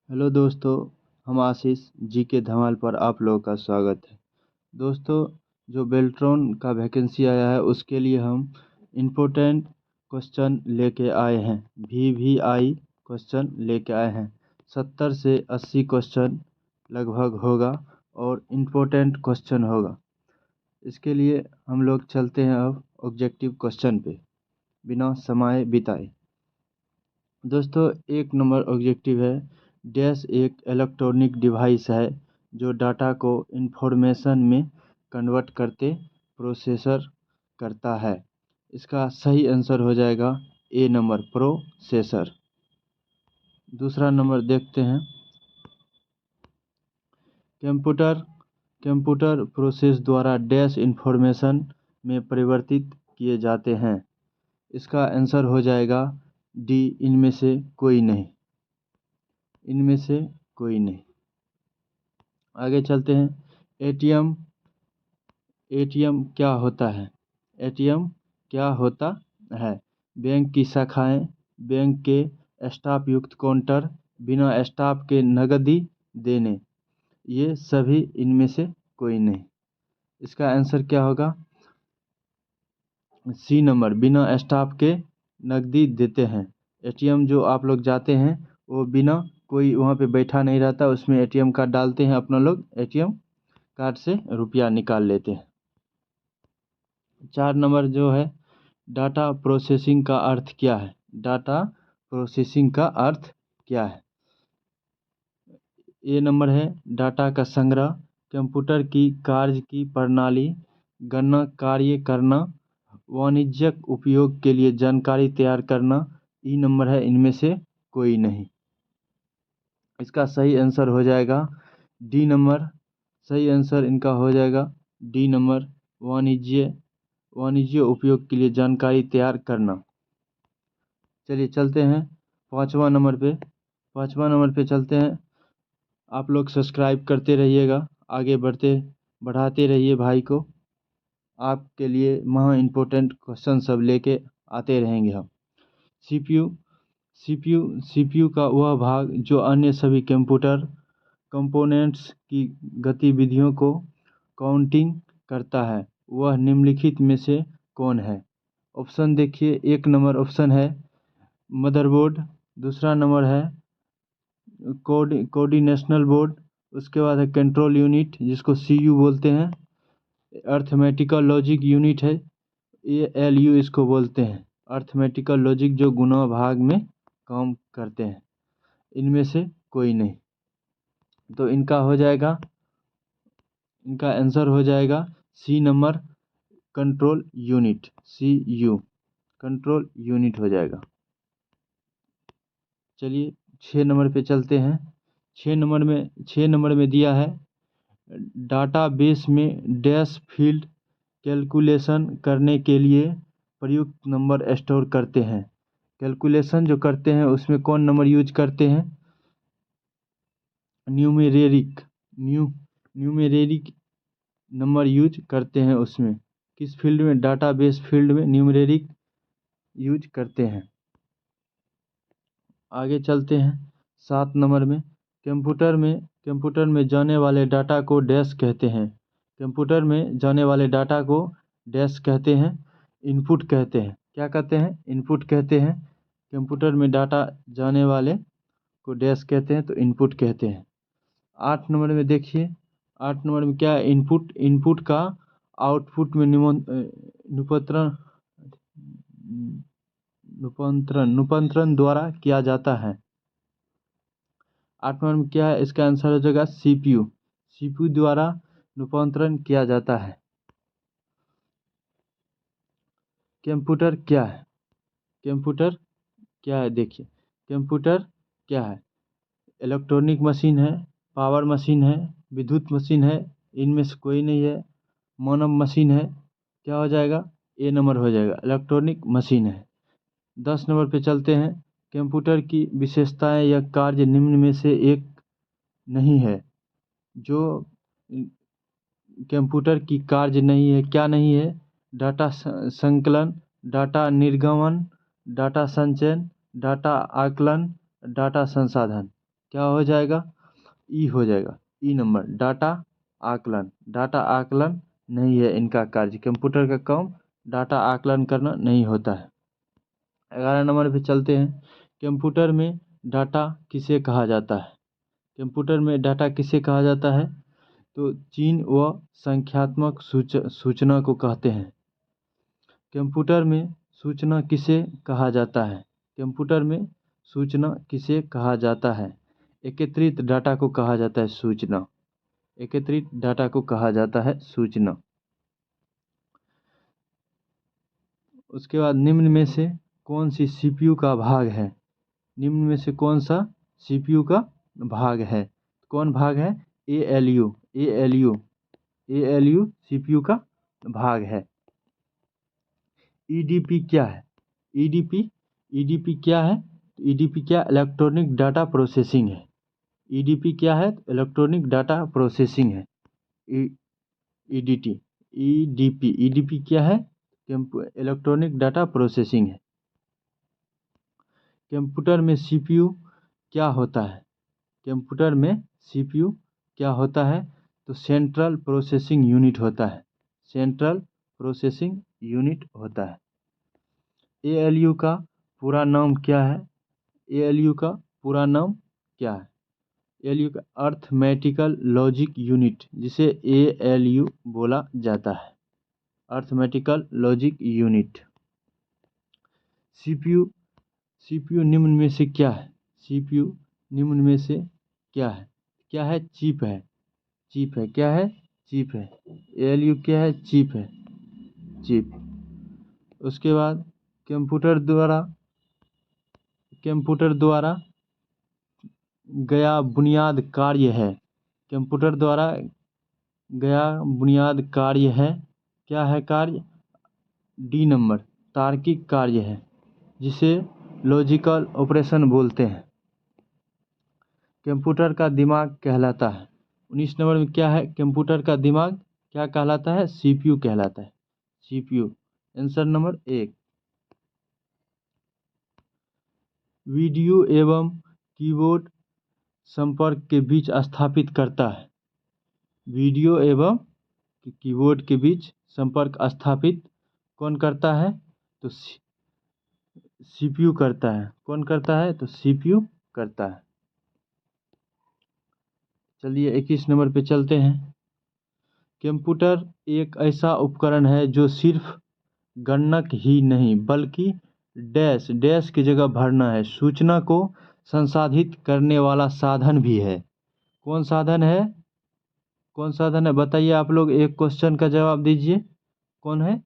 Hello दोस्तों, हम आशीष जी के धमाल पर आप लोगों का स्वागत है। दोस्तों, जो बेल्ट्रॉन का वैकेंसी आया है उसके लिए हम इम्पोर्टेंट क्वेश्चन लेके आए हैं। VVI क्वेश्चन लेके आए हैं। 70 से 80 क्वेश्चन लगभग होगा और इम्पोर्टेंट क्वेश्चन होगा। इसके लिए हम लोग चलते हैं अब ऑब्जेक्टिव क्वेश्चन पे बिना समय बिताए। दोस्तों, एक नंबर ऑब्जेक्टिव है। डैश एक इलेक्ट्रॉनिक डिवाइस है जो डाटा को इंफॉर्मेशन में कन्वर्ट करते प्रोसेसर करता है। इसका सही आंसर हो जाएगा ए नंबर, प्रोसेसर। दूसरा नंबर देखते हैं। कंप्यूटर कंप्यूटर प्रोसेस द्वारा डैश इंफॉर्मेशन में परिवर्तित किए जाते हैं। इसका आंसर हो जाएगा डी, इनमें से कोई नहीं। इनमें से कोई नहीं। आगे चलते हैं। एटीएम एटीएम क्या होता है? एटीएम क्या होता है? बैंक की शाखाएं, बैंक के स्टाफ युक्त काउंटर, बिना स्टाफ के नकदी देने, ये सभी इनमें से कोई नहीं। इसका आंसर क्या होगा? सी नंबर, बिना स्टाफ के नकदी देते हैं। एटीएम जो आप लोग जाते हैं वो बिना कोई वहाँ पे बैठा नहीं रहता, उसमें एटीएम कार्ड डालते हैं, अपना लोग एटीएम कार्ड से रुपया निकाल लेते हैं। 4 नंबर जो है, डाटा प्रोसेसिंग का अर्थ क्या है? डाटा प्रोसेसिंग का अर्थ क्या है? ए नंबर है डाटा का संग्रह, कंप्यूटर की कार्य की प्रणाली, गणना कार्य करना, वाणिज्यिक उपयोग के लिए जानकारी तैयार करना। ई नंबर है इनमें से कोई नहीं। इसका सही आंसर हो जाएगा डी नंबर। सही आंसर इनका हो जाएगा डी नंबर, वाणिज्य उपयोग के लिए जानकारी तैयार करना। चलिए चलते हैं पाँचवा नंबर पे। चलते हैं। आप लोग सब्सक्राइब करते रहिएगा, आगे बढ़ाते रहिए भाई को। आपके लिए महा इम्पोर्टेंट क्वेश्चन सब लेके आते रहेंगे हम। सीपीयू सीपीयू का वह भाग जो अन्य सभी कंप्यूटर कंपोनेंट्स की गतिविधियों को काउंटिंग करता है, वह निम्नलिखित में से कौन है? ऑप्शन देखिए। एक नंबर ऑप्शन है मदरबोर्ड, दूसरा नंबर है कोऑर्डिनेशनल बोर्ड, उसके बाद है कंट्रोल यूनिट जिसको सीयू बोलते हैं, अर्थमेटिकल लॉजिक यूनिट है, ALU इसको बोलते हैं, अर्थमेटिकल लॉजिक जो गुणा भाग में काम करते हैं। इनमें से कोई नहीं। तो इनका आंसर हो जाएगा C number, control unit, CU, control unit हो जाएगा। चलिए 6 नंबर पे चलते हैं। 6 नंबर में दिया है डाटाबेस में डैश फील्ड कैलकुलेशन करने के लिए प्रयुक्त नंबर स्टोर करते हैं। कैलकुलेशन जो करते हैं उसमें कौन नंबर यूज करते हैं? न्यूमेरिक नंबर यूज करते हैं। उसमें किस फील्ड में? डाटाबेस फील्ड में न्यूमेरिक यूज करते हैं। आगे चलते हैं 7 नंबर में। कंप्यूटर में जाने वाले डाटा को डैश कहते हैं। कंप्यूटर में जाने वाले डाटा को डैश कहते हैं, इनपुट कहते हैं। क्या कहते हैं? इनपुट कहते हैं। कंप्यूटर में डाटा जाने वाले को डैश कहते हैं तो इनपुट कहते हैं। 8 नंबर में देखिए। 8 नंबर में क्या है? इनपुट का आउटपुट में रूपांतरण द्वारा किया जाता है। 8 नंबर में क्या है? इसका आंसर हो जाएगा सीपीयू द्वारा रूपांतरण किया जाता है। कंप्यूटर क्या है? कंप्यूटर क्या है? देखिए, कंप्यूटर क्या है? इलेक्ट्रॉनिक मशीन है, पावर मशीन है, विद्युत मशीन है, इनमें से कोई नहीं है। मानव मशीन है। क्या हो जाएगा? ए नंबर हो जाएगा, इलेक्ट्रॉनिक मशीन है। 10 नंबर पे चलते हैं। कंप्यूटर की विशेषताएं या कार्य निम्न में से एक नहीं है। जो कंप्यूटर की कार्य नहीं है, क्या नहीं है? डाटा संकलन, डाटा निर्गमन, डाटा संचयन, डाटा आकलन, डाटा संसाधन। क्या हो जाएगा, ई हो जाएगा। ई नंबर डाटा आकलन, डाटा आकलन नहीं है इनका कार्य, कंप्यूटर का काम डाटा आकलन करना नहीं होता है। 11 नंबर पे चलते हैं, कंप्यूटर में डाटा किसे कहा जाता है। कंप्यूटर में डाटा किसे कहा जाता है, तो चिन्ह व संख्यात्मक सूचना को कहते हैं। कंप्यूटर में सूचना किसे कहा जाता है, कंप्यूटर में सूचना किसे कहा जाता है, एकत्रित डाटा को कहा जाता है सूचना, एकत्रित डाटा को कहा जाता है सूचना। उसके बाद निम्न में से कौन सी सीपीयू का भाग है, निम्न में से कौन सा सीपीयू का भाग है, कौन भाग है, एएलयू, एएलयू, एएलयू सीपीयू का भाग है। ईडीपी क्या है, ईडीपी, ईडीपी क्या है, ईडीपी क्या, इलेक्ट्रॉनिक डाटा प्रोसेसिंग है। ईडीपी क्या है, इलेक्ट्रॉनिक डाटा प्रोसेसिंग है। ईडीटी, ईडीपी, ईडीपी क्या है, इलेक्ट्रॉनिक डाटा प्रोसेसिंग है। कंप्यूटर में सीपीयू क्या होता है, कंप्यूटर में सीपीयू क्या होता है, तो सेंट्रल प्रोसेसिंग यूनिट होता है, सेंट्रल प्रोसेसिंग यूनिट होता है। एएलयू का पूरा नाम क्या है, एएलयू का पूरा नाम क्या है, एएलयू का अर्थमेटिकल लॉजिक यूनिट, जिसे एएलयू बोला जाता है, arithmetical logic unit. CPU, CPU निम्न में से क्या है, सीपीयू निम्न में से क्या है, क्या है, चिप है, चिप है, क्या है, चिप है। एएलयू क्या है, चिप है, चिप। उसके बाद कंप्यूटर द्वारा, कंप्यूटर द्वारा गया बुनियाद कार्य है, कंप्यूटर द्वारा गया बुनियाद कार्य है, क्या है कार्य, डी नंबर तार्किक कार्य है, जिसे लॉजिकल ऑपरेशन बोलते हैं, कंप्यूटर का दिमाग कहलाता है। 19 नंबर में क्या है, कंप्यूटर का दिमाग क्या कहलाता है, सीपीयू कहलाता है, सीपीयू। Answer number 1। वीडियो एवं कीबोर्ड संपर्क के बीच स्थापित करता है, वीडियो एवं कीबोर्ड के बीच संपर्क स्थापित कौन करता है, तो सीपीयू करता है, कौन करता है, तो सीपीयू करता है। चलिए 21 नंबर पे चलते हैं। कंप्यूटर एक ऐसा उपकरण है जो सिर्फ गणक ही नहीं बल्कि डैश डैश की जगह भरना है, सूचना को संसाधित करने वाला साधन भी है। कौन साधन है, कौन साधन है, बताइए आप लोग, एक क्वेश्चन का जवाब दीजिए, कौन है,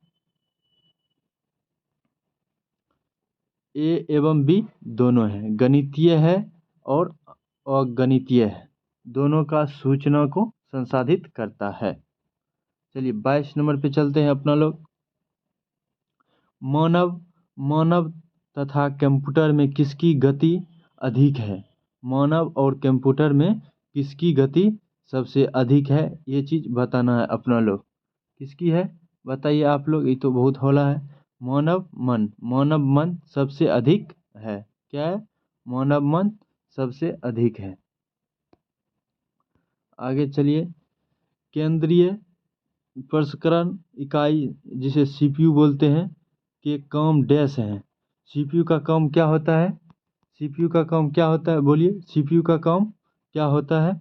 ए एवं बी दोनों है, गणितीय है और अगणितीय है, दोनों का सूचना को संसाधित करता है। चलिए 22 नंबर पे चलते हैं अपना लोग। मानव, मानव तथा कंप्यूटर में किसकी गति अधिक है, मानव और कंप्यूटर में किसकी गति सबसे अधिक है, ये चीज़ बताना है अपना लोग, किसकी है, बताइए आप लोग, ये तो बहुत होला है, मानव मन, मानव मन सबसे अधिक है, क्या है, मानव मन सबसे अधिक है। आगे चलिए, केंद्रीय प्रसंस्करण इकाई जिसे सीपीयू बोलते हैं के काम डैश हैं, सीपीयू का काम क्या होता है, सीपीयू का काम क्या होता है, बोलिए, सीपीयू का काम क्या होता है,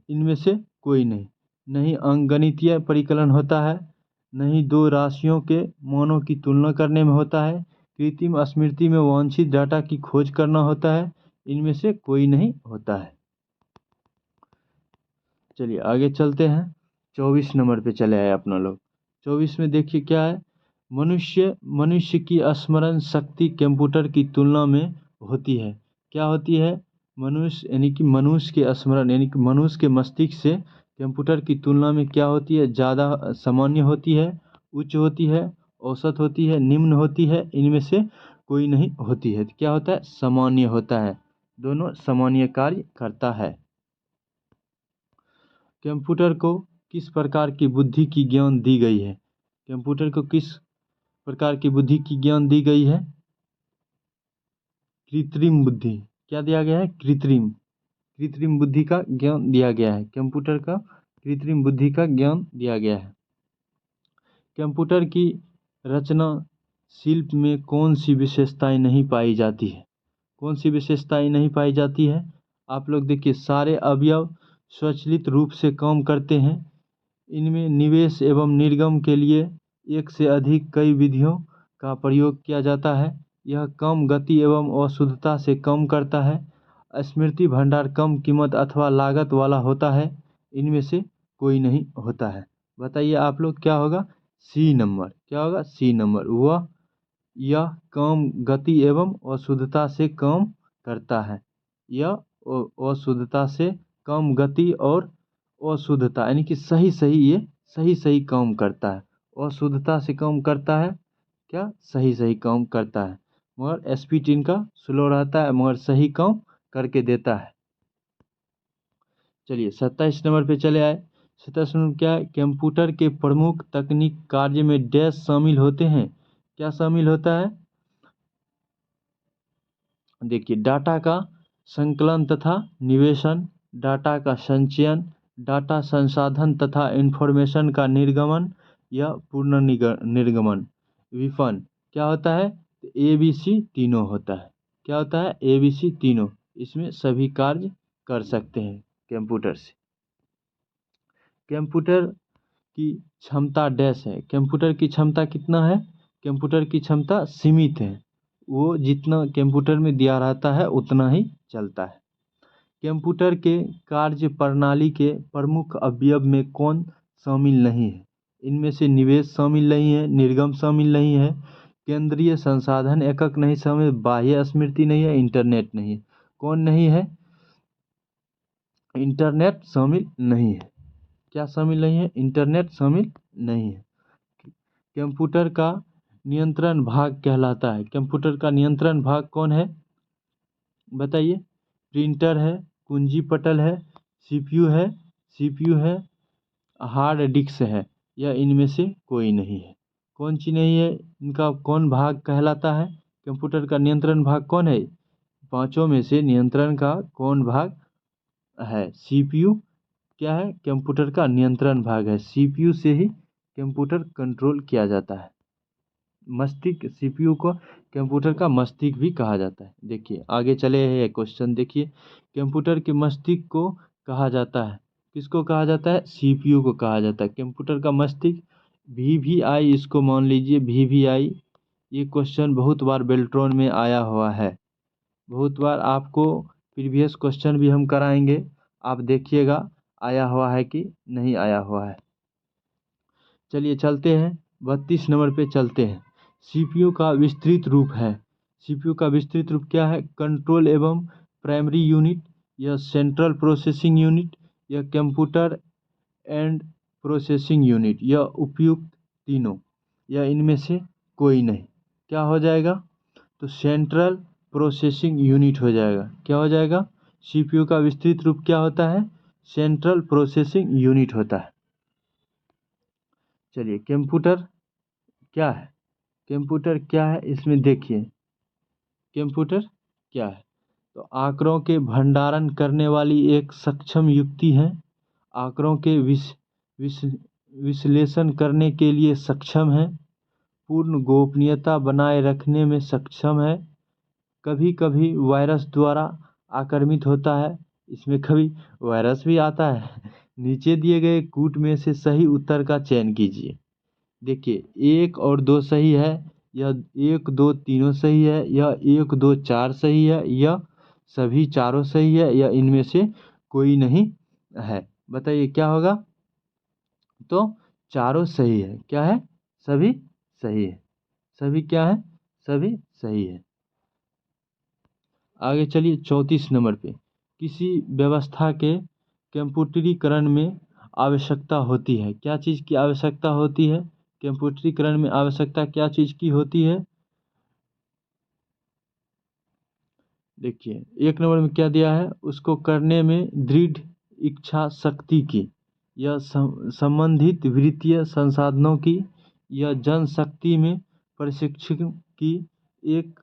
इनमें से कोई नहीं, नहीं अंकगणितीय परिकलन होता है, नहीं दो राशियों के मानों की तुलना करने में होता है, कृत्रिम स्मृति में वांछित डाटा की खोज करना होता है, इनमें से कोई नहीं होता है। चलिए आगे चलते हैं, 24 नंबर पे चले आए अपना लोग। 24 में देखिए क्या है, मनुष्य, मनुष्य की स्मरण शक्ति कंप्यूटर की तुलना में होती है, क्या होती है, मनुष्य यानी कि मनुष्य के स्मरण यानी कि मनुष्य के मस्तिष्क से कंप्यूटर की तुलना में क्या होती है, ज़्यादा सामान्य होती है, उच्च होती है, औसत होती है, निम्न होती है, इनमें से कोई नहीं होती है, क्या होता है, सामान्य होता है, दोनों सामान्य कार्य करता है। कंप्यूटर को किस प्रकार की बुद्धि की ज्ञान दी गई है, कंप्यूटर को किस प्रकार की बुद्धि की ज्ञान दी गई है, कृत्रिम बुद्धि, क्या दिया गया है, कृत्रिम, कृत्रिम बुद्धि का ज्ञान दिया गया है। कंप्यूटर का कृत्रिम बुद्धि का ज्ञान दिया गया है। कंप्यूटर की रचना शिल्प में कौन सी विशेषताएं नहीं पाई जाती है? कौन सी विशेषताएं नहीं पाई जाती है? आप लोग देखिए, सारे अवयव स्वचालित रूप से काम करते हैं। इनमें निवेश एवं निर्गम के लिए एक से अधिक कई विधियों का प्रयोग किया जाता है। यह कम गति एवं अशुद्धता से कम करता है। स्मृति भंडार कम कीमत अथवा लागत वाला होता है। इनमें से कोई नहीं होता है। बताइए आप लोग, क्या होगा? C number. क्या होगा? C number. वह यह कम गति एवं अशुद्धता से कम करता है। यह अशुद्धता से कम गति और अशुद्धता, यानी कि सही सही, ये सही सही काम करता है। अशुद्धता से कम करता है, क्या? सही सही काम करता है। मगर स्पीड इनका स्लो रहता है, मगर सही काम करके देता है। चलिए 27 नंबर पे चले आए। 27 नंबर क्या है? कंप्यूटर के प्रमुख तकनीक कार्य में डैश शामिल होते हैं। क्या शामिल होता है? देखिए, डाटा का संकलन तथा निवेशन, डाटा का संचयन, डाटा संसाधन तथा इंफॉर्मेशन का निर्गमन या पूर्ण निर्गमन, विपणन। क्या होता है? ABC तीनों होता है। क्या होता है? ABC तीनों। इसमें सभी कार्य कर सकते हैं कंप्यूटर से। कंप्यूटर की क्षमता डैश है। कंप्यूटर की क्षमता कितना है? कंप्यूटर की क्षमता सीमित है। वो जितना कंप्यूटर में दिया रहता है उतना ही चलता है। कंप्यूटर के कार्य प्रणाली के प्रमुख अवयव में कौन शामिल नहीं है? इनमें से निवेश शामिल नहीं है, निर्गम शामिल नहीं है, केंद्रीय संसाधन एकक नहीं शामिल, बाह्य स्मृति नहीं है, इंटरनेट नहीं है। कौन नहीं है? इंटरनेट शामिल नहीं है। क्या शामिल नहीं है? इंटरनेट शामिल नहीं है। कंप्यूटर का नियंत्रण भाग कहलाता है। कंप्यूटर का नियंत्रण भाग कौन है? बताइए। प्रिंटर है, कुंजी पटल है, सीपीयू है, हार्ड डिस्क है, या इनमें से कोई नहीं है? कौन सी नहीं है? इनका कौन भाग कहलाता है? कंप्यूटर का नियंत्रण भाग कौन है? पांचों में से नियंत्रण का कौन भाग है? सीपीयू क्या है? कंप्यूटर का नियंत्रण भाग है। सीपीयू से ही कंप्यूटर कंट्रोल किया जाता है। मस्तिष्क, सीपीयू को कंप्यूटर का मस्तिष्क भी कहा जाता है। देखिए आगे चले हैं क्वेश्चन, देखिए। कंप्यूटर के मस्तिष्क को कहा जाता है, किसको कहा जाता है? सीपीयू को कहा जाता है। कंप्यूटर का मस्तिष्क वीवीआई, इसको मान लीजिए वीवीआई। ये क्वेश्चन बहुत बार बेल्ट्रॉन में आया हुआ है, बहुत बार। आपको प्रीवियस क्वेश्चन भी हम कराएंगे, आप देखिएगा आया हुआ है कि नहीं आया हुआ है। चलिए चलते हैं 32 नंबर पे चलते हैं। सीपीयू का विस्तृत रूप है। सीपीयू का विस्तृत रूप क्या है? कंट्रोल एवं प्राइमरी यूनिट, या सेंट्रल प्रोसेसिंग यूनिट, या कंप्यूटर एंड प्रोसेसिंग यूनिट, या उपयुक्त तीनों, या इनमें से कोई नहीं। क्या हो जाएगा? तो सेंट्रल प्रोसेसिंग यूनिट हो जाएगा। क्या हो जाएगा? सीपीयू का विस्तृत रूप क्या होता है? सेंट्रल प्रोसेसिंग यूनिट होता है। चलिए, कंप्यूटर क्या है? कंप्यूटर क्या है इसमें देखिए। कंप्यूटर क्या है? तो आंकड़ों के भंडारण करने वाली एक सक्षम युक्ति है। आंकड़ों के विश, विश्लेषण करने के लिए सक्षम है। पूर्ण गोपनीयता बनाए रखने में सक्षम है। कभी कभी वायरस द्वारा आक्रमित होता है। इसमें कभी वायरस भी आता है। नीचे दिए गए कूट में से सही उत्तर का चयन कीजिए। देखिए, 1 और 2 सही है, या 1 2 तीनों सही है, या 1 2 4 सही है, या सभी चारों सही है, या इनमें से कोई नहीं है? बताइए क्या होगा? तो चारों सही है। क्या है? सभी सही है। सभी क्या है? सभी सही है। आगे चलिए 34 नंबर पे। किसी व्यवस्था के कंप्यूटरीकरण में आवश्यकता होती है। क्या चीज़ की आवश्यकता होती है? कंप्यूटरीकरण में आवश्यकता क्या चीज़ की होती है? देखिए 1 नंबर में क्या दिया है? उसको करने में दृढ़ इच्छा शक्ति की, या संबंधित वित्तीय संसाधनों की, या जनशक्ति में प्रशिक्षण की, एक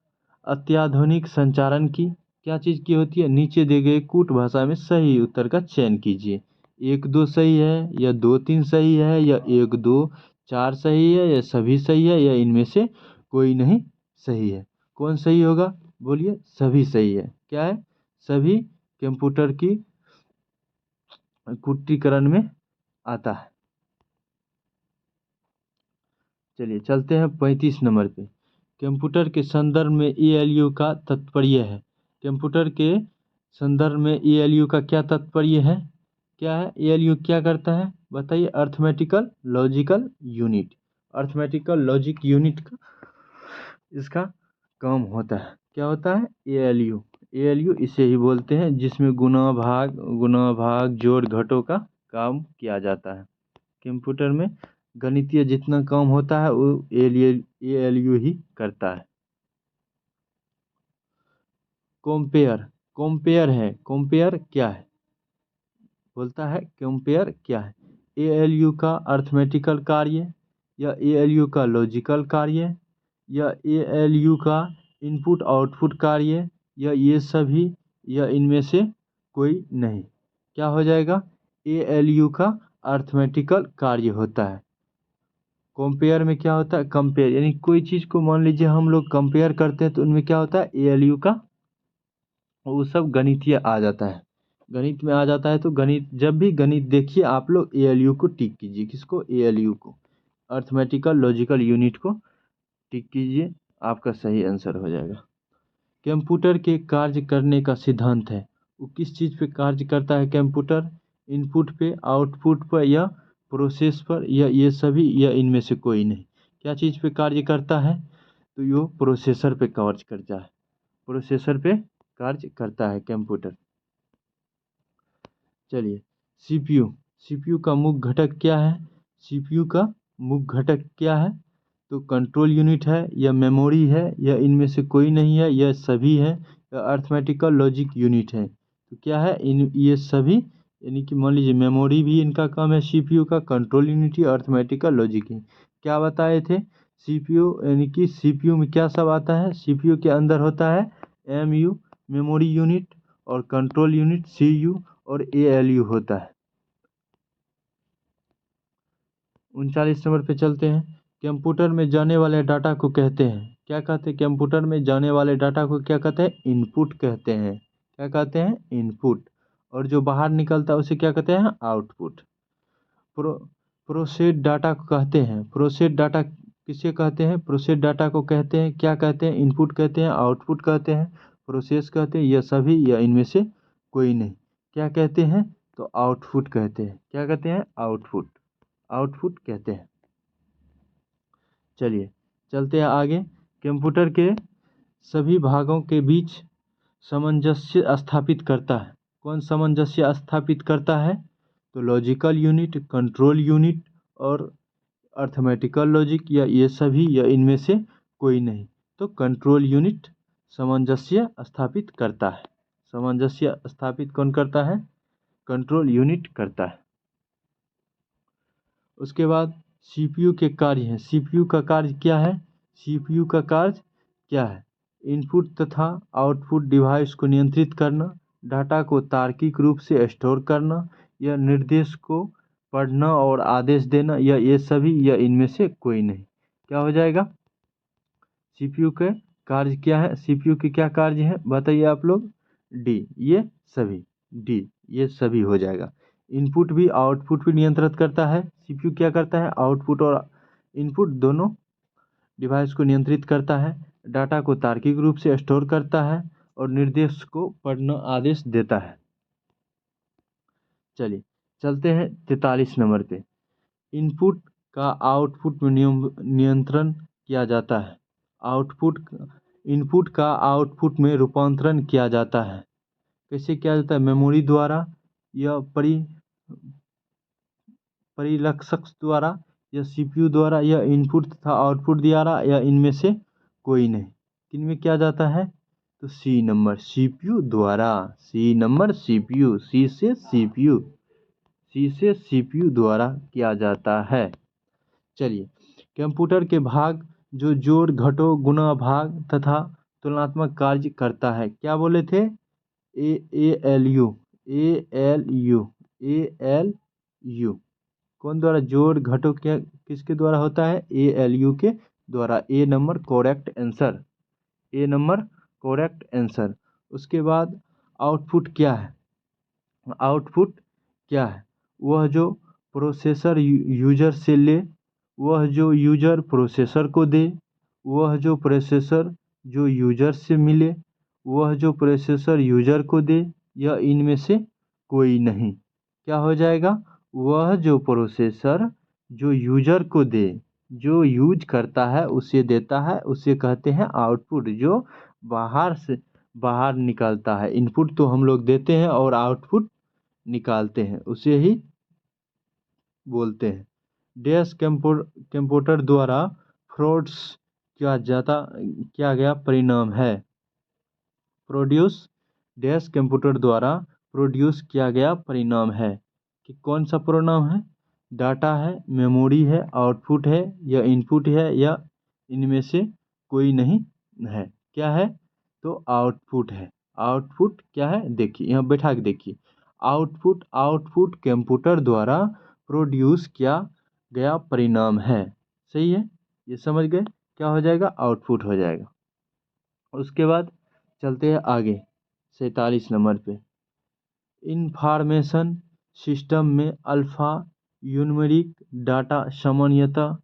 अत्याधुनिक संचारण की, क्या चीज़ की होती है? नीचे दिए गए कूट भाषा में सही उत्तर का चयन कीजिए। 1 2 सही है, या 2 3 सही है, या 1 2 4 सही है, या सभी सही है, या इनमें से कोई नहीं सही है। कौन सही होगा? बोलिए। सभी सही है। क्या है? सभी कंप्यूटर की कूटीकरण में आता है। चलिए चलते हैं 35 नंबर पे। कंप्यूटर के संदर्भ में एएलयू का तात्पर्य है। कंप्यूटर के संदर्भ में एएलयू का क्या तात्पर्य है? क्या है? एएलयू क्या करता है? बताइए। Arithmetical logical unit. Arithmetical logic unit का इसका काम होता है। क्या होता है? एएलयू। एएलयू इसे ही बोलते हैं जिसमें गुणा भाग जोड़ घटों का काम किया जाता है। कंप्यूटर में गणितीय जितना काम होता है वो एएलयू ही करता है। कंपेयर। कंपेयर है। कंपेयर क्या है? बोलता है कंपेयर क्या है? एएलयू का अर्थमेटिकल कार्य, या एएलयू का लॉजिकल कार्य, या एएलयू का इनपुट आउटपुट कार्य, या ये सभी, या इनमें से कोई नहीं। क्या हो जाएगा? एएलयू का अर्थमेटिकल कार्य होता है। कंपेयर में क्या होता है? कंपेयर यानी कोई चीज़ को मान लीजिए हम लोग कंपेयर करते हैं तो उनमें क्या होता है? एएलयू का वो सब गणितीय आ जाता है। गणित में आ जाता है तो गणित, जब भी गणित देखिए आप लोग एएलयू को टिक कीजिए। किसको? एएलयू को, अर्थमेटिकल लॉजिकल यूनिट को टिक कीजिए। आपका सही आंसर हो जाएगा। कंप्यूटर के कार्य करने का सिद्धांत है। वो किस चीज़ पे कार्य करता है कंप्यूटर? इनपुट पे, आउटपुट पर, या प्रोसेस पर, या ये सभी, या इनमें से कोई नहीं। क्या चीज़ पे कार्य करता है? तो यो प्रोसेसर पे कार्य करता है। प्रोसेसर पे कार्य करता है कंप्यूटर। चलिए सीपीयू। सीपीयू का मुख्य घटक क्या है? सीपीयू का मुख्य घटक क्या है? तो कंट्रोल यूनिट है, या मेमोरी है, या इनमें से कोई नहीं है, या सभी है, या अर्थमेटिकल लॉजिक यूनिट है। तो क्या है? इन ये सभी, यानी कि मान लीजिए मेमोरी भी इनका काम है सीपीयू का, कंट्रोल यूनिट ही, अर्थमेटिकल लॉजिक ही। क्या बताए थे? सीपीयू यानी कि सीपीयू में क्या सब आता है? सीपीयू के अंदर होता है एमयू मेमोरी यूनिट, और कंट्रोल यूनिट सीयू, और एएलयू होता है। 39 नंबर पे चलते हैं। कंप्यूटर में जाने वाले डाटा को कहते हैं, क्या कहते हैं? कंप्यूटर में जाने वाले डाटा को क्या कहते हैं? इनपुट कहते हैं। क्या कहते हैं? इनपुट। और जो बाहर निकलता है उसे क्या कहते हैं? आउटपुट। प्रो प्रोसेस्ड डाटा को कहते हैं। प्रोसेस्ड डाटा किसे कहते हैं? प्रोसेस्ड डाटा को कहते हैं, क्या कहते हैं? इनपुट कहते हैं, आउटपुट कहते हैं, प्रोसेस कहते हैं, यह सभी, या इनमें से कोई नहीं। क्या कहते हैं? तो आउटपुट कहते हैं। क्या कहते हैं? आउटपुट। आउटपुट कहते हैं। चलिए चलते हैं आगे। कंप्यूटर के सभी भागों के बीच सामंजस्य स्थापित करता है। कौन सामंजस्य स्थापित करता है? तो लॉजिकल यूनिट, कंट्रोल यूनिट, और अर्थमेटिकल लॉजिक, या ये सभी, या इनमें से कोई नहीं। तो कंट्रोल यूनिट सामंजस्य स्थापित करता है। सामंजस्य स्थापित कौन करता है? कंट्रोल यूनिट करता है। उसके बाद सीपीयू के कार्य हैं। सीपीयू का कार्य क्या है? सीपीयू का कार्य क्या है? इनपुट तथा आउटपुट डिवाइस को नियंत्रित करना, डाटा को तार्किक रूप से स्टोर करना, या निर्देश को पढ़ना और आदेश देना, या ये सभी, या इनमें से कोई नहीं। क्या हो जाएगा? सीपीयू के कार्य क्या है? सीपीयू के क्या कार्य है बताइए आप लोग? डी, ये सभी। डी, ये सभी हो जाएगा। इनपुट भी आउटपुट भी नियंत्रित करता है। सीपीयू क्या करता है? आउटपुट और इनपुट दोनों डिवाइस को नियंत्रित करता है, डाटा को तार्किक रूप से स्टोर करता है, और निर्देश को पढ़ना आदेश देता है। चलिए चलते हैं 43 नंबर पे। इनपुट का आउटपुट में नियंत्रण किया जाता है। इनपुट का आउटपुट में रूपांतरण किया जाता है। कैसे किया जाता है? मेमोरी द्वारा, या परिलक्षक द्वारा, या सीपीयू द्वारा, या इनपुट तथा आउटपुट द्वारा, या इनमें से कोई नहीं। किनमें किया जाता है? तो सी नंबर, सीपीयू द्वारा। सी नंबर सीपीयू, सी से सीपीयू द्वारा किया जाता है। चलिए कंप्यूटर के भाग जो जोड़ घटों गुणा भाग तथा तुलनात्मक कार्य करता है। क्या बोले थे? ALU, ALU, ALU। कौन द्वारा? जोड़ घटों क्या किसके द्वारा होता है? ALU के द्वारा। ए नंबर करेक्ट आंसर, ए नंबर करेक्ट आंसर। उसके बाद आउटपुट क्या है? आउटपुट क्या है? वह जो प्रोसेसर यूजर से ले, वह जो यूजर प्रोसेसर को दे, वह जो प्रोसेसर जो यूजर से मिले, वह जो प्रोसेसर यूजर को दे, या इनमें से कोई नहीं। क्या हो जाएगा? वह जो प्रोसेसर जो यूजर को दे, जो यूज करता है उसे देता है, उसे कहते हैं आउटपुट। जो बाहर निकलता है। इनपुट तो हम लोग देते हैं और आउटपुट निकालते हैं, उसे ही बोलते हैं। डैश कंप्यूटर द्वारा फ्रॉड्स किया गया परिणाम है। प्रोड्यूस डैश कंप्यूटर द्वारा प्रोड्यूस किया गया परिणाम है। कि कौन सा परिणाम है? डाटा है, मेमोरी है, आउटपुट है, या इनपुट है, या इनमें से कोई नहीं है। क्या है? तो आउटपुट है। आउटपुट क्या है? देखिए यहाँ बैठा के देखिए। आउटपुट कंप्यूटर द्वारा प्रोड्यूस किया गया परिणाम है। सही है, ये समझ गए? क्या हो जाएगा? आउटपुट हो जाएगा। उसके बाद चलते हैं आगे 47 नंबर पे। इंफॉर्मेशन सिस्टम में अल्फा न्यूमेरिक डाटा सामान्यतः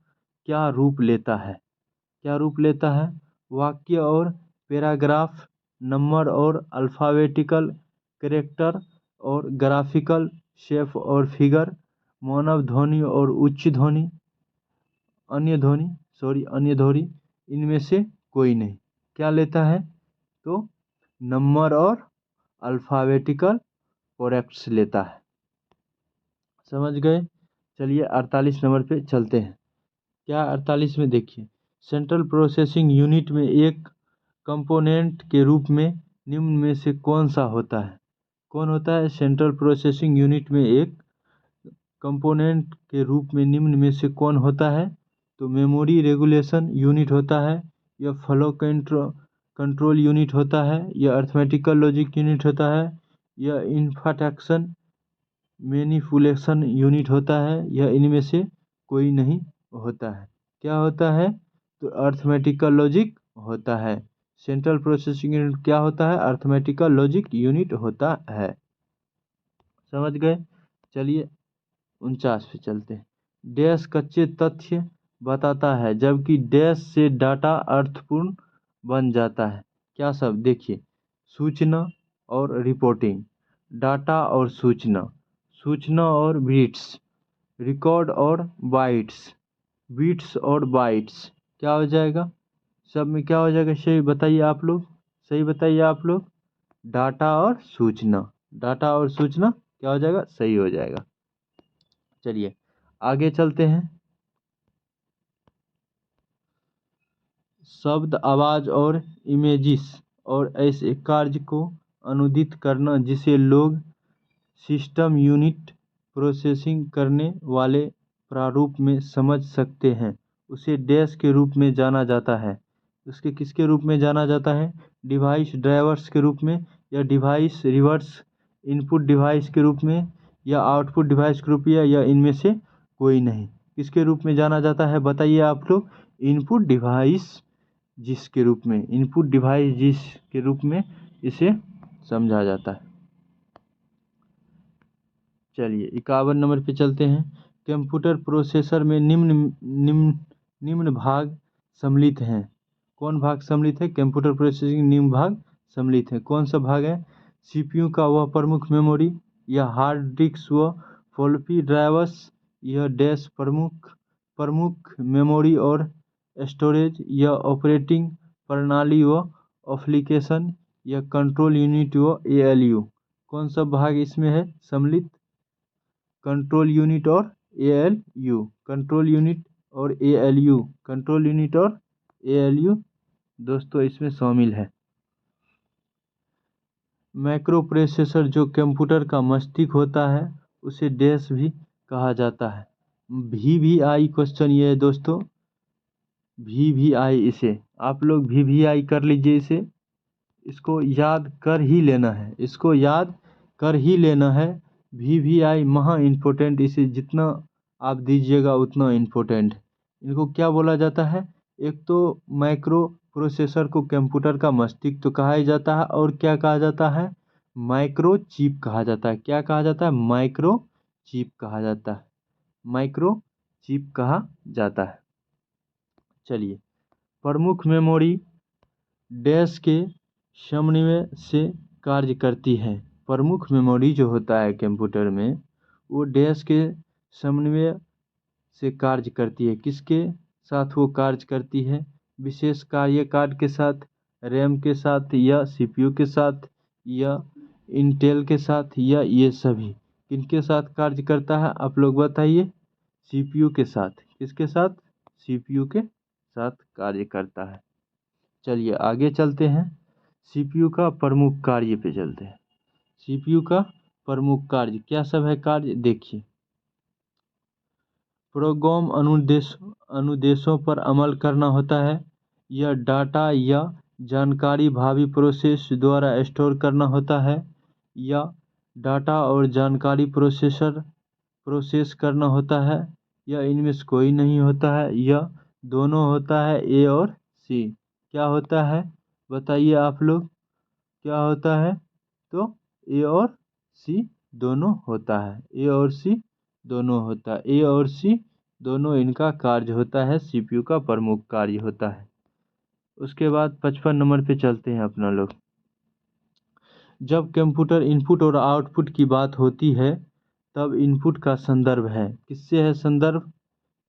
क्या रूप लेता है? क्या रूप लेता है? वाक्य और पैराग्राफ, नंबर और अल्फ़ाबेटिकल कैरेक्टर, और ग्राफिकल शेप और फिगर, मानव ध्वनि और उच्च ध्वनि, अन्य ध्वनि, इनमें से कोई नहीं। क्या लेता है? तो नंबर और अल्फ़ाबेटिकल करेक्ट्स लेता है। समझ गए? चलिए 48 नंबर पे चलते हैं। क्या 48 में? देखिए, सेंट्रल प्रोसेसिंग यूनिट में एक कंपोनेंट के रूप में निम्न में से कौन सा होता है? कौन होता है? सेंट्रल प्रोसेसिंग यूनिट में एक कंपोनेंट के रूप में निम्न में से कौन होता है? तो मेमोरी रेगुलेशन यूनिट होता है, या फ्लो कंट्रोल यूनिट होता है, या अर्थमेटिकल लॉजिक यूनिट होता है, या इंफॉर्मेशन मैनिपुलेशन यूनिट होता है, या इनमें से कोई नहीं होता है। क्या होता है? तो अर्थमेटिकल लॉजिक होता है। सेंट्रल प्रोसेसिंग यूनिट क्या होता है? अर्थमेटिकल लॉजिक यूनिट होता है। समझ गए? चलिए 49 पे चलते हैं। डैश कच्चे तथ्य बताता है, जबकि डैश से डाटा अर्थपूर्ण बन जाता है। क्या सब? देखिए, सूचना और रिपोर्टिंग, डाटा और सूचना, सूचना और बिट्स, रिकॉर्ड और बाइट्स, बिट्स और बाइट्स। क्या हो जाएगा? सब में क्या हो जाएगा? सही बताइए आप लोग, सही बताइए आप लोग। डाटा और सूचना, डाटा और सूचना क्या हो जाएगा? सही हो जाएगा। चलिए आगे चलते हैं। शब्द, आवाज़ और इमेजिस और ऐसे कार्य को अनुदित करना जिसे लोग सिस्टम यूनिट प्रोसेसिंग करने वाले प्रारूप में समझ सकते हैं, उसे डैश के रूप में जाना जाता है। उसके किसके रूप में जाना जाता है? डिवाइस ड्राइवर्स के रूप में, या डिवाइस रिवर्स इनपुट डिवाइस के रूप में, या आउटपुट डिवाइस के रूप में, या इनमें से कोई नहीं। किसके रूप में जाना जाता है? बताइए आप लोग। इनपुट डिवाइस जिसके रूप में, इनपुट डिवाइस जिसके रूप में इसे समझा जाता है। चलिए 51 नंबर पे चलते हैं। कंप्यूटर प्रोसेसर में निम्न भाग सम्मिलित हैं। कौन भाग सम्मिलित है? कंप्यूटर प्रोसेसिंग निम्न भाग सम्मिलित है। कौन सा भाग है? सीपीयू का वह प्रमुख मेमोरी, या हार्ड डिस्क व फ्लॉपी ड्राइव्स, यह डैश प्रमुख मेमोरी और स्टोरेज, या ऑपरेटिंग प्रणाली व एप्लीकेशन, या कंट्रोल यूनिट व ALU। कौन सा भाग इसमें है सम्मिलित? कंट्रोल यूनिट और ALU, कंट्रोल यूनिट और ALU, कंट्रोल यूनिट और ALU दोस्तों इसमें शामिल है। माइक्रो प्रोसेसर जो कंप्यूटर का मस्तिष्क होता है उसे डैश भी कहा जाता है। भी आई क्वेश्चन ये है दोस्तों, VVI, इसे आप लोग VVI कर लीजिए। इसको याद कर ही लेना है, इसको याद कर ही लेना है। VVI महा इम्पोर्टेंट, इसे जितना आप दीजिएगा उतना इम्पोर्टेंट। इनको क्या बोला जाता है? एक तो माइक्रो प्रोसेसर को कंप्यूटर का मस्तिष्क तो कहा ही जाता है, और क्या कहा जाता है? माइक्रो चिप कहा जाता है। क्या कहा जाता है? माइक्रो चिप कहा जाता है, माइक्रो चिप कहा जाता है। चलिए, प्रमुख मेमोरी डैश के समन्वय से कार्य करती है। प्रमुख मेमोरी जो होता है कंप्यूटर में, वो डैश के समन्वय से कार्य करती है। किसके साथ वो कार्य करती है? विशेष कार्य कार्ड के साथ, रैम के साथ, या सीपीयू के साथ, या इंटेल के साथ, या ये सभी। किनके साथ कार्य करता है आप लोग बताइए? सीपीयू के साथ। किसके साथ? सीपीयू के साथ कार्य करता है। चलिए आगे चलते हैं, सीपीयू का प्रमुख कार्य पे चलते हैं। सीपीयू का प्रमुख कार्य क्या सब है? कार्य देखिए, प्रोग्राम अनुदेशों पर अमल करना होता है, यह डाटा या जानकारी भावी प्रोसेस द्वारा स्टोर करना होता है, या डाटा और जानकारी प्रोसेस करना होता है, या इनमें से कोई नहीं होता है, या दोनों होता है, ए और सी। क्या होता है बताइए आप लोग? क्या होता है? तो ए और सी दोनों होता है, ए और सी दोनों होता है, ए और सी दोनों इनका कार्य होता है, सीपीयू का प्रमुख कार्य होता है। उसके बाद 55 नंबर पे चलते हैं अपना लोग। जब कंप्यूटर इनपुट और आउटपुट की बात होती है, तब इनपुट का संदर्भ है। किससे है संदर्भ?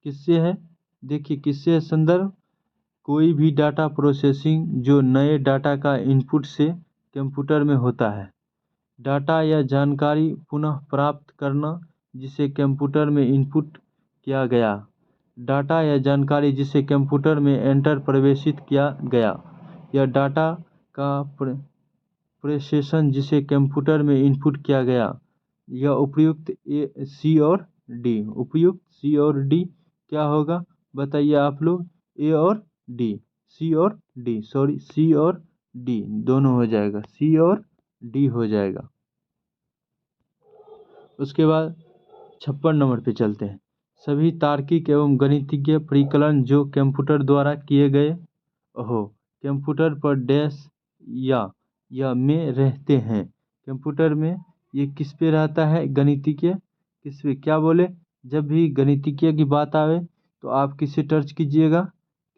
किससे है? देखिए किससे है संदर्भ? कोई भी डाटा प्रोसेसिंग जो नए डाटा का इनपुट से कंप्यूटर में होता है, डाटा या जानकारी पुनः प्राप्त करना जिसे कंप्यूटर में इनपुट किया गया, डाटा या जानकारी जिसे कंप्यूटर में एंटर प्रवेशित किया गया, या डाटा का प्रोसेसन जिसे कंप्यूटर में इनपुट किया गया, या उपयुक्त सी और डी। उपयुक्त सी और डी क्या होगा बताइए आप लोग? ए और डी, सी और डी, सॉरी सी और डी दोनों हो जाएगा, सी और डी हो जाएगा। उसके बाद 56 नंबर पे चलते हैं। सभी तार्किक एवं गणितीय परिकलन जो कंप्यूटर द्वारा किए गए हो कंप्यूटर पर डैश या में रहते हैं। कंप्यूटर में ये किस पे रहता है? गणितीय। किस पे? क्या बोले? जब भी गणितीय की बात आवे तो आप किसे टच कीजिएगा?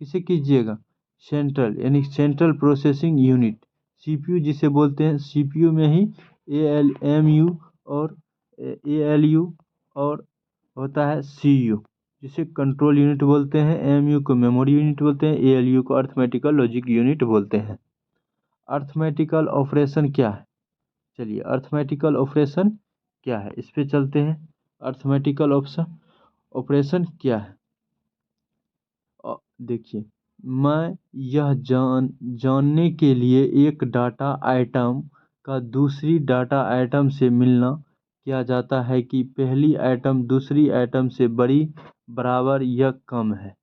किसे कीजिएगा? सेंट्रल, यानी सेंट्रल प्रोसेसिंग यूनिट, सीपीयू जिसे बोलते हैं। सीपीयू में ही एएलएमयू और एएलयू और होता है सीयू, जिसे कंट्रोल यूनिट बोलते हैं। एमयू को मेमोरी यूनिट बोलते हैं, एएलयू को अर्थमेटिकल लॉजिक यूनिट बोलते हैं। अर्थमेटिकल ऑपरेशन क्या है? चलिए, अर्थमेटिकल ऑपरेशन क्या है इस पे चलते हैं। अर्थमेटिकल ऑपरेशन क्या है? देखिए, मैं यह जानने के लिए एक डाटा आइटम का दूसरी डाटा आइटम से मिलना किया जाता है कि पहली आइटम दूसरी आइटम से बड़ी, बराबर या कम है।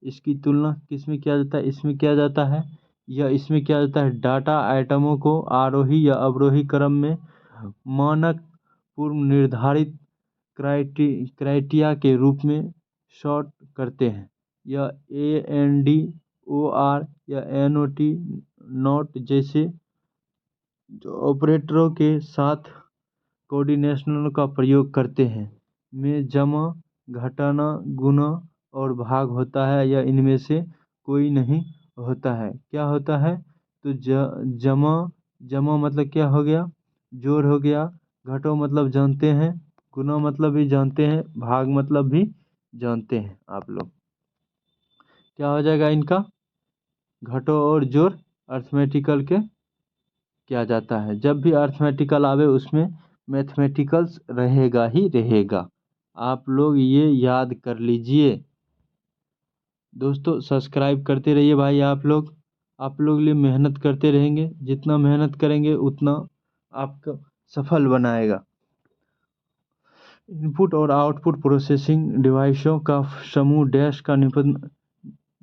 इसकी तुलना किस में किया जाता है? इसमें किया जाता है, या इसमें किया जाता है डाटा आइटमों को आरोही या अवरोही क्रम में मानक पूर्व निर्धारित क्राइटेरिया के रूप में सॉर्ट करते हैं, या AND OR या NOT नॉट जैसे जो ऑपरेटरों के साथ कोऑर्डिनेशनल का प्रयोग करते हैं, में जमा, घटाना, गुणा और भाग होता है, या इनमें से कोई नहीं होता है। क्या होता है? तो जमा जमा मतलब क्या हो गया? जोड़ हो गया। घटो मतलब जानते हैं, गुना मतलब भी जानते हैं, भाग मतलब भी जानते हैं आप लोग। क्या हो जाएगा इनका? घटो और जोड़ अर्थमेटिकल के किया जाता है। जब भी अर्थमेटिकल आवे उसमें मैथमेटिकल्स रहेगा ही रहेगा। आप लोग ये याद कर लीजिए। दोस्तों सब्सक्राइब करते रहिए भाई। आप लोग लिए मेहनत करते रहेंगे, जितना मेहनत करेंगे उतना आपका सफल बनाएगा। इनपुट और आउटपुट प्रोसेसिंग डिवाइसों का समूह डैश का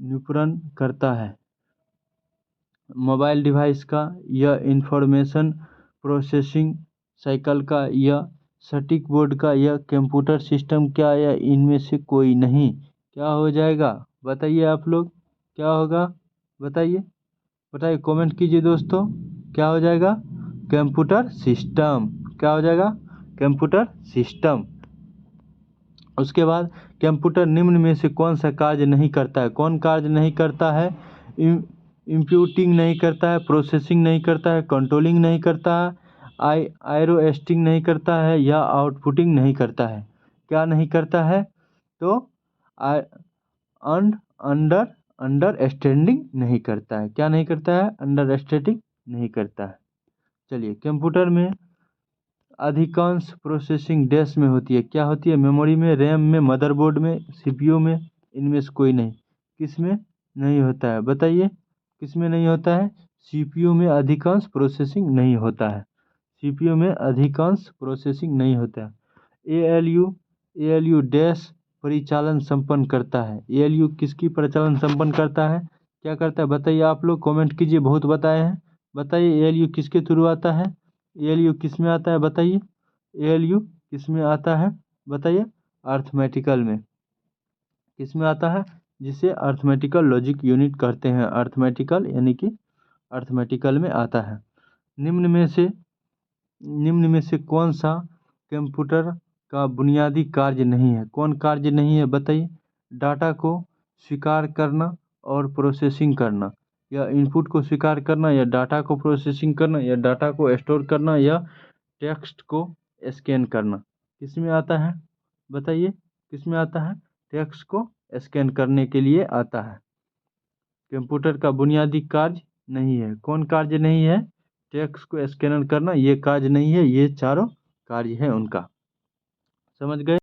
निरूपण करता है। मोबाइल डिवाइस का, या इंफॉर्मेशन प्रोसेसिंग साइकिल का, या सटीक बोर्ड का, या कंप्यूटर सिस्टम क्या, या इनमें से कोई नहीं। क्या हो जाएगा बताइए आप लोग, क्या होगा बताइए, बताइए कमेंट कीजिए दोस्तों, क्या हो जाएगा? Computer system. क्या हो जाएगा? Computer system. उसके बाद कंप्यूटर निम्न में से कौन सा कार्य नहीं करता है? कौन कार्य नहीं करता है? इंप्यूटिंग नहीं करता है, प्रोसेसिंग नहीं करता है, कंट्रोलिंग नहीं करता है, आयरोस्टिंग नहीं करता है, या आउटपुटिंग नहीं करता है। क्या नहीं करता है? तो अंडर अंडरस्टैंडिंग नहीं करता है। क्या नहीं करता है? अंडरस्टैंडिंग नहीं करता है। चलिए, कंप्यूटर में अधिकांश प्रोसेसिंग डैश में होती है। क्या होती है? मेमोरी में, रैम में, मदरबोर्ड में, सीपीयू में, इनमें से कोई नहीं। किस में नहीं होता है बताइए? किस में नहीं होता है? सीपीयू में अधिकांश प्रोसेसिंग नहीं होता है। सीपीयू में अधिकांश प्रोसेसिंग नहीं होता है। एएलयू डैश परिचालन संपन्न करता है। एएलयू किसकी परिचालन संपन्न करता है? क्या करता है बताइए आप लोग, कमेंट कीजिए, बहुत बताए हैं। बताइए एएलयू किसके थ्रू आता है? एएलयू किस में आता है बताइए? एएलयू किस में आता है बताइए? अर्थमेटिकल में। किस में आता है? जिसे अर्थमेटिकल लॉजिक यूनिट कहते हैं। अर्थमेटिकल यानी कि अर्थमेटिकल में आता है। निम्न में से कौन सा कंप्यूटर का बुनियादी कार्य नहीं है? कौन कार्य नहीं है बताइए? डाटा को स्वीकार करना और प्रोसेसिंग करना, या इनपुट को स्वीकार करना, या डाटा को प्रोसेसिंग करना, या डाटा को स्टोर करना, या टेक्स्ट को स्कैन करना। किस में आता है बताइए? किस में आता है? टेक्स्ट को स्कैन करने के लिए आता है। कंप्यूटर का बुनियादी कार्य नहीं है। कौन कार्य नहीं है? टेक्स्ट को स्कैन करना, ये कार्य नहीं है, ये चारों कार्य है उनका। समझ गए?